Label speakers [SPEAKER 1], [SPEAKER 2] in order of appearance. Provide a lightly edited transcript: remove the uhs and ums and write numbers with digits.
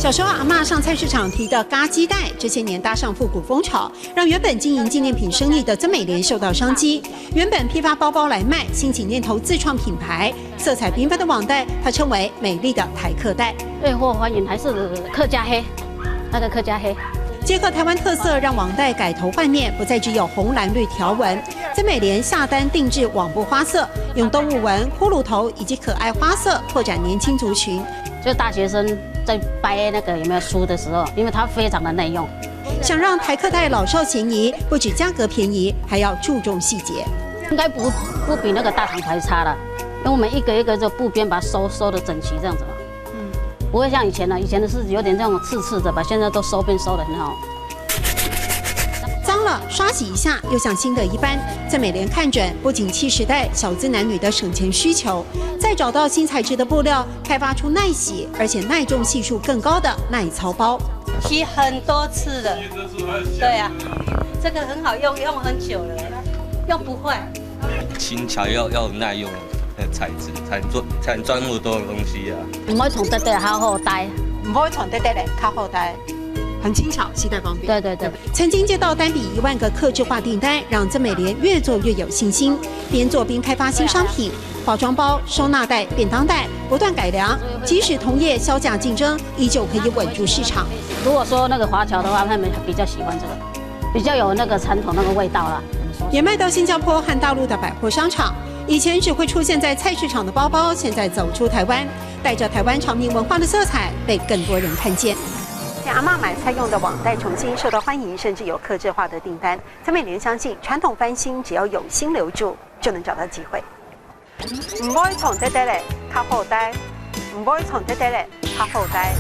[SPEAKER 1] 小时候阿嬷上菜市场提的嘎鸡袋，这些年搭上复古风潮，让原本经营纪念品生意的曾美莲受到商机。原本批发包包来卖，兴起念头自创品牌，色彩缤纷的网袋，她称为美丽的台客袋。
[SPEAKER 2] 最受欢迎还是客家黑，那个客家黑。
[SPEAKER 1] 结合台湾特色，让网袋改头换面，不再只有红蓝绿条纹。曾美莲下单定制网布花色，用动物纹、骷髅头以及可爱花色拓展年轻族群。
[SPEAKER 2] 就大学生在掰那个有没有书的时候，因为它非常的耐用。
[SPEAKER 1] 想让台客袋老少咸宜，不止价格便宜，还要注重细节。
[SPEAKER 2] 应该不比那个大厂牌差了，因为我们一个一个就布边把它收的整齐这样子嘛。 不会像以前了，以前的是有点这种刺的吧，现在都收边收得很好。
[SPEAKER 1] 脏了刷洗一下，又像新的一般。曾美莲看准不仅7时代小资男女的省钱需求，再找到新材质的布料，开发出耐洗而且耐重系数更高的耐操包。
[SPEAKER 3] 洗很多次了，对啊，这个很好用，用很久了，用不坏。
[SPEAKER 4] 轻巧要耐用。 材质才能装那么多的东西啊！
[SPEAKER 2] 唔可以从得较好带，
[SPEAKER 1] 唔可以从得嘞，较好带，很轻巧，携带方便。
[SPEAKER 2] 对。
[SPEAKER 1] 曾经接到单笔1万个客制化订单，让曾美莲越做越有信心，边做边开发新商品，化妆包、收纳袋、便当袋，不断改良。即使同业销价竞争，依旧可以稳住市场。
[SPEAKER 2] 如果说那个华侨的话，他们比较喜欢这个，比较有那个传统那个味道啦。
[SPEAKER 1] 也卖到新加坡和大陆的百货商场。 以前只会出现在菜市场的包包，现在走出台湾，带着台湾长命文化的色彩，被更多人看见。阿嬷买菜用的网袋重新受到欢迎，甚至有客制化的订单。曾美莲相信，传统翻新只要有心留住，就能找到机会。唔可以从得嘞，较好带；唔可以从得嘞，较好带。